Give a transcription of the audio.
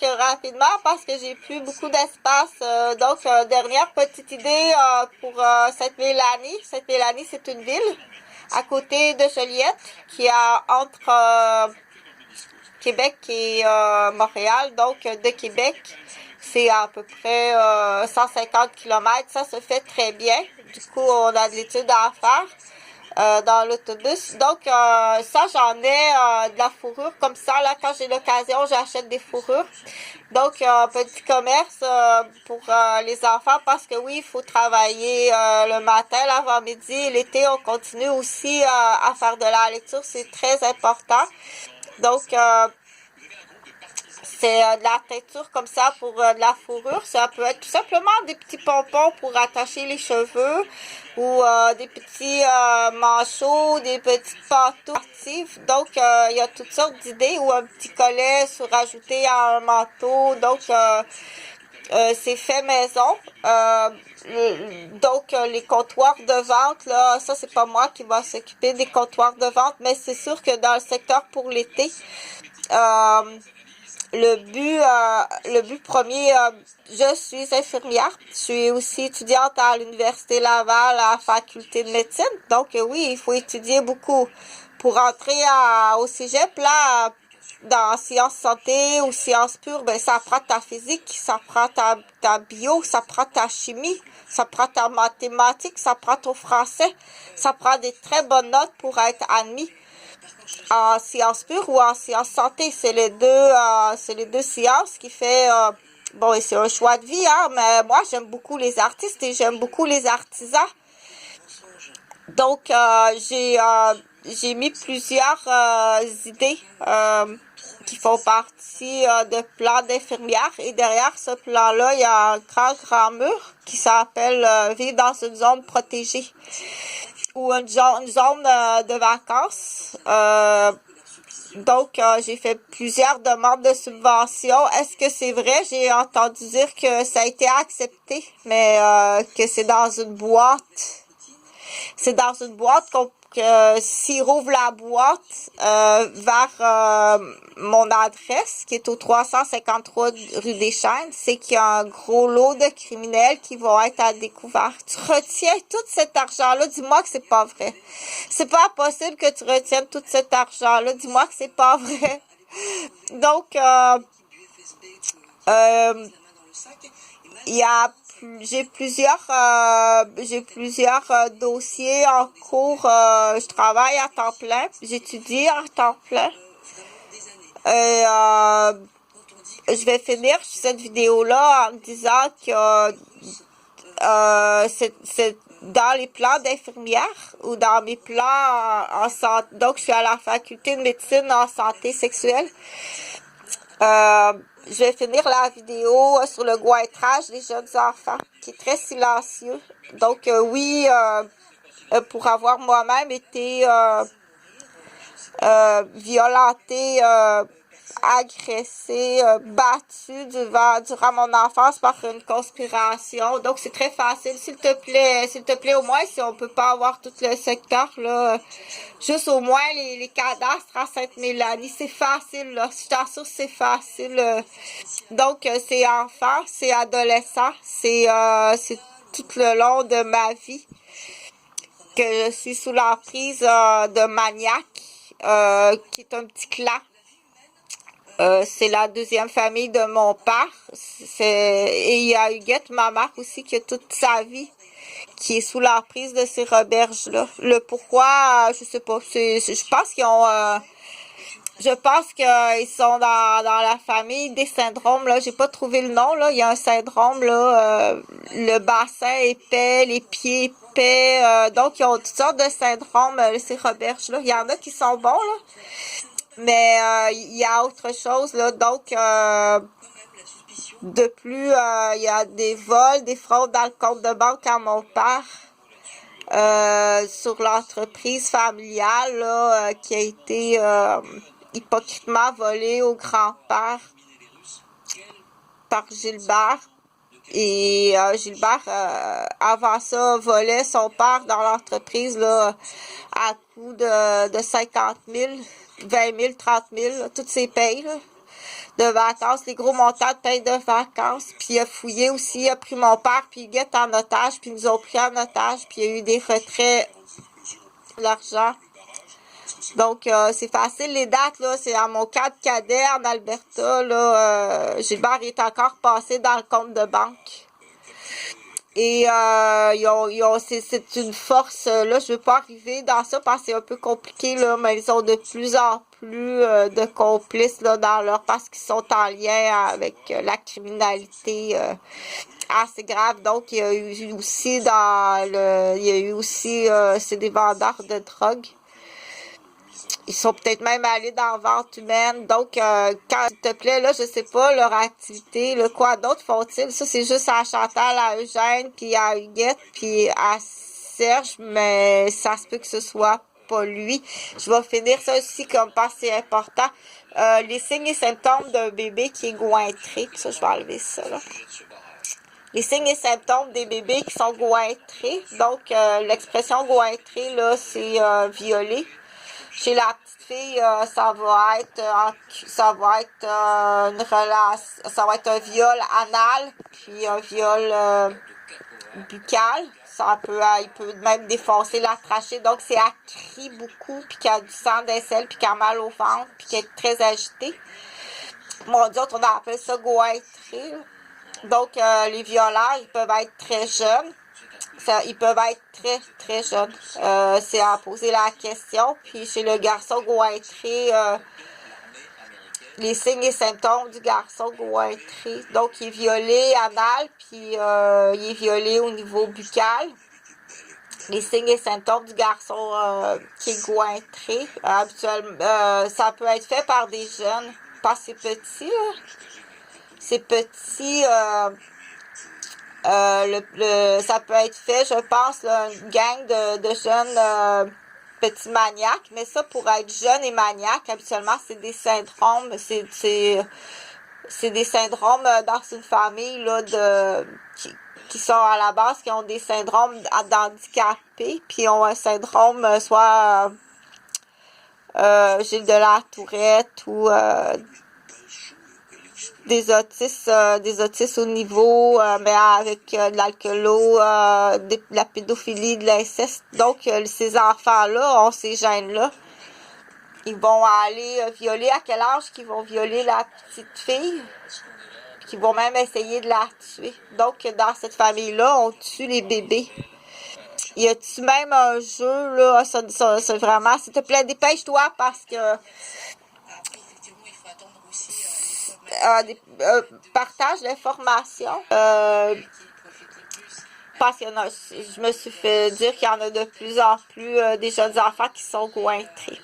rapidement, parce que j'ai plus beaucoup d'espace. Dernière petite idée pour Sainte-Mélanie. Sainte-Mélanie, c'est une ville à côté de Joliette, qui est entre Québec et Montréal. Donc, de Québec, c'est à peu près 150 km. Ça se fait très bien. Du coup, on a de l'étude à faire dans l'autobus. Donc, ça, j'en ai de la fourrure. Comme ça, là, quand j'ai l'occasion, j'achète des fourrures. Donc, petit commerce pour les enfants, parce que oui, il faut travailler le matin, l'avant-midi. L'été, on continue aussi à faire de la lecture. C'est très important. Donc, c'est de la teinture comme ça pour de la fourrure. Ça peut être tout simplement des petits pompons pour attacher les cheveux ou des petits manchots, des petites pantoufles. Donc, il y a toutes sortes d'idées, ou un petit collet rajouté à un manteau. Donc, c'est fait maison. Les comptoirs de vente, là, ça, c'est pas moi qui va s'occuper des comptoirs de vente, mais c'est sûr que dans le secteur pour l'été, le but premier, je suis infirmière. Je suis aussi étudiante à l'Université Laval, à la faculté de médecine. Donc, oui, il faut étudier beaucoup. Pour entrer au cégep, là, dans sciences santé ou sciences pures, ben, ça prend ta physique, ça prend ta bio, ça prend ta chimie, ça prend ta mathématique, ça prend ton français. Ça prend des très bonnes notes pour être admis en sciences pures ou en sciences santé. C'est les deux sciences qui fait, bon, et c'est un choix de vie, hein, mais moi, j'aime beaucoup les artistes et j'aime beaucoup les artisans. Donc, j'ai mis plusieurs idées qui font partie de plans d'infirmière. Et derrière ce plan-là, il y a un grand mur qui s'appelle Vivre dans une zone protégée, ou une zone de vacances. J'ai fait plusieurs demandes de subventions. Est-ce que c'est vrai? J'ai entendu dire que ça a été accepté, mais que c'est dans une boîte. C'est dans une boîte que s'il rouvre la boîte vers mon adresse, qui est au 353 rue des Chênes, c'est qu'il y a un gros lot de criminels qui vont être à découvert. Tu retiens tout cet argent-là? Dis-moi que c'est pas vrai. C'est pas possible que tu retiennes tout cet argent-là. Dis-moi que c'est pas vrai. Donc, j'ai plusieurs dossiers en cours. Je travaille à temps plein, j'étudie à temps plein. Je vais finir cette vidéo-là en me disant que c'est dans les plans d'infirmière ou dans mes plans en santé. Donc, je suis à la faculté de médecine en santé sexuelle. Je vais finir la vidéo sur le gointrage des jeunes enfants, qui est très silencieux. Donc, pour avoir moi-même été violentée, agressée, battue durant mon enfance par une conspiration. Donc, c'est très facile. S'il te plaît, au moins, si on peut pas avoir tout le secteur, là, juste au moins les cadastres à Sainte-Mélanie, c'est facile, là. Je t'assure, c'est facile. Donc, c'est enfant, c'est adolescent, c'est tout le long de ma vie que je suis sous l'emprise de maniaque, qui est un petit clan. C'est la deuxième famille de mon père. Et il y a Huguette, ma mère aussi, qui a toute sa vie qui est sous l'emprise de ces roberges-là. Le pourquoi, je sais pas. Je pense qu'ils ont... je pense qu'ils sont dans la famille des syndromes, là. J'ai pas trouvé le nom, là. Il y a un syndrome, là. Le bassin épais, les pieds épais. Donc, ils ont toutes sortes de syndromes, ces roberges-là. Il y en a qui sont bons, là. Mais il y a autre chose, là. Donc, de plus, il y a des vols, des fraudes dans le compte de banque à mon père. Sur l'entreprise familiale, là, qui a été hypocritement volée au grand-père par Gilbert. Et Gilbert, avant ça, volait son père dans l'entreprise, là, à coût de 50 000, 20 000, 30 000, là, toutes ces payes, là. de vacances, les gros montants de paye de vacances. Puis il a fouillé aussi, il a pris mon père, puis il guette en otage, puis ils nous ont pris en otage, puis il y a eu des retraits de l'argent. Donc, c'est facile, les dates, là, c'est à mon cadre cadet en Alberta, là, Gilbert est encore passé dans le compte de banque. Et c'est une force, là, je veux pas arriver dans ça parce que c'est un peu compliqué, là, mais ils ont de plus en plus de complices, là, dans leur, parce qu'ils sont en lien avec la criminalité assez grave. Donc, il y a eu aussi c'est des vendeurs de drogue. Ils sont peut-être même allés dans la vente humaine. Donc, quand, s'il te plaît, là, je sais pas, leur activité, là, quoi d'autre font-ils? Ça, c'est juste à Chantal, à Eugène, puis à Huguette, puis à Serge, mais ça se peut que ce soit pas lui. Je vais finir ça aussi comme parce que c'est important. Les signes et symptômes d'un bébé qui est gointré. Puis ça, je vais enlever ça, là. Les signes et symptômes des bébés qui sont gointrés. Donc, l'expression gointré, là, c'est violer. Chez la petite fille, ça va être une relation, ça va être un viol anal, puis un viol buccal. Il peut même défoncer la trachée. Donc, c'est elle crie beaucoup, puis qu'elle a du sang d'aisselle, puis qu'elle a mal au ventre, puis qu'elle est très agitée. Mon Dieu, on appelle ça gointré. Donc, les violeurs, ils peuvent être très jeunes. Ils peuvent être très, très jeunes. C'est à poser la question. Puis chez le garçon gointré, les signes et symptômes du garçon gointré. Donc, il est violé anal, puis il est violé au niveau buccal. Les signes et symptômes du garçon qui est gointré, habituellement, ça peut être fait par des jeunes. Pas c'est petit, là. C'est petit... ça peut être fait, je pense, là, une gang de jeunes petits maniaques, mais ça, pour être jeune et maniaque, habituellement, c'est des syndromes, c'est des syndromes dans une famille là qui sont à la base, qui ont des syndromes d'handicapés, puis ont un syndrome soit Gilles de la Tourette ou des autistes au niveau, mais avec de l'alcoolo, de la pédophilie, de l'inceste. Donc, ces enfants-là ont ces gènes-là. Ils vont aller violer. À quel âge qu'ils vont violer la petite fille? Puis qu'ils vont même essayer de la tuer. Donc, dans cette famille-là, on tue les bébés. Y a-tu même un jeu, là? Ça vraiment, s'il te plaît, dépêche-toi parce que partage d'informations. Parce qu'il y en a, je me suis fait dire qu'il y en a de plus en plus des jeunes enfants qui sont gointrés.